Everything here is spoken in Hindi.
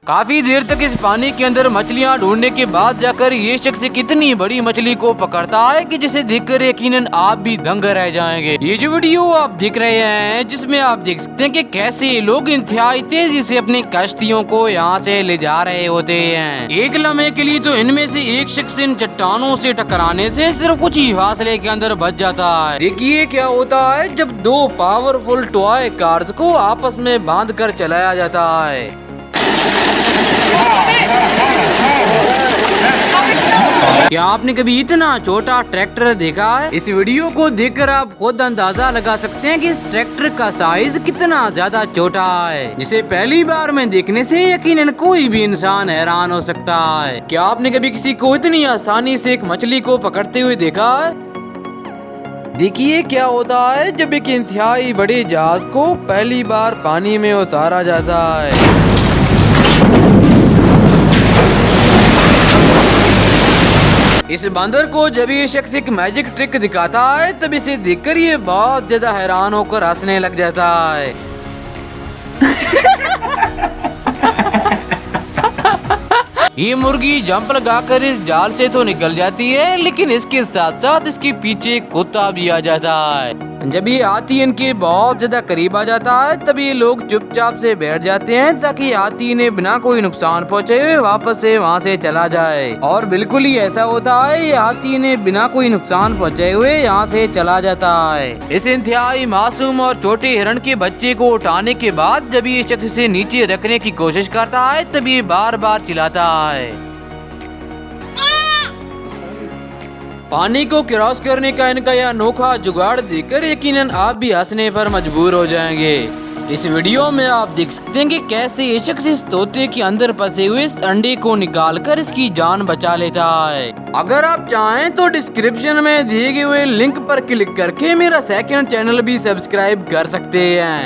काफी देर तक इस पानी के अंदर मछलियाँ ढूंढने के बाद जाकर ये शख्स कितनी बड़ी मछली को पकड़ता है कि जिसे देखकर यकीनन आप भी दंग रह जाएंगे। ये जो वीडियो आप देख रहे हैं जिसमें आप देख सकते हैं कि कैसे लोग इंतहाई तेजी से अपनी कश्तियों को यहाँ से ले जा रहे होते हैं। एक लम्हे के लिए तो इनमें से एक शख्स इन चट्टानों से टकराने से सिर्फ कुछ ही फासले के अंदर बच जाता है। देखिए क्या होता है जब दो पावरफुल टॉय कार्स को आपस में बांध कर चलाया जाता है। क्या आपने कभी इतना छोटा ट्रैक्टर देखा है? इस वीडियो को देखकर आप खुद अंदाजा लगा सकते हैं कि इस ट्रैक्टर का साइज कितना ज्यादा छोटा है, जिसे पहली बार में देखने से यकीनन कोई भी इंसान हैरान हो सकता है। क्या आपने कभी किसी को इतनी आसानी से एक मछली को पकड़ते हुए देखा है? देखिए क्या होता है जब एक इंतहाई बड़े जहाज को पहली बार पानी में उतारा जाता है। इस बंदर को जब ये शख्स एक मैजिक ट्रिक दिखाता है तब इसे देखकर ये बहुत ज्यादा हैरान होकर हंसने लग जाता है। ये मुर्गी जंप लगाकर इस जाल से तो निकल जाती है, लेकिन इसके साथ साथ इसके पीछे एक कुत्ता भी आ जाता है। जब ये हाथी इनके बहुत ज्यादा करीब आ जाता है तब ये लोग चुपचाप से बैठ जाते हैं ताकि हाथी इन्हें बिना कोई नुकसान पहुंचे हुए वापस से वहां से चला जाए। और बिल्कुल ही ऐसा होता है, ये हाथी इन्हें बिना कोई नुकसान पहुंचे हुए यहाँ से चला जाता है। इस इंतहाई मासूम और छोटे हिरण के बच्चे को उठाने के बाद जब ये शख्स इसे नीचे रखने की कोशिश करता है तब ये बार बार चिल्लाता है। पानी को क्रॉस करने का इनका यह अनोखा जुगाड़ देखकर यकीनन आप भी हंसने पर मजबूर हो जाएंगे। इस वीडियो में आप देख सकते हैं कि कैसे ये शख्स इस तोते के अंदर फंसे हुए इस अंडे को निकालकर इसकी जान बचा लेता है। अगर आप चाहें तो डिस्क्रिप्शन में दिए गए हुए लिंक पर क्लिक करके मेरा सेकंड चैनल भी सब्सक्राइब कर सकते हैं।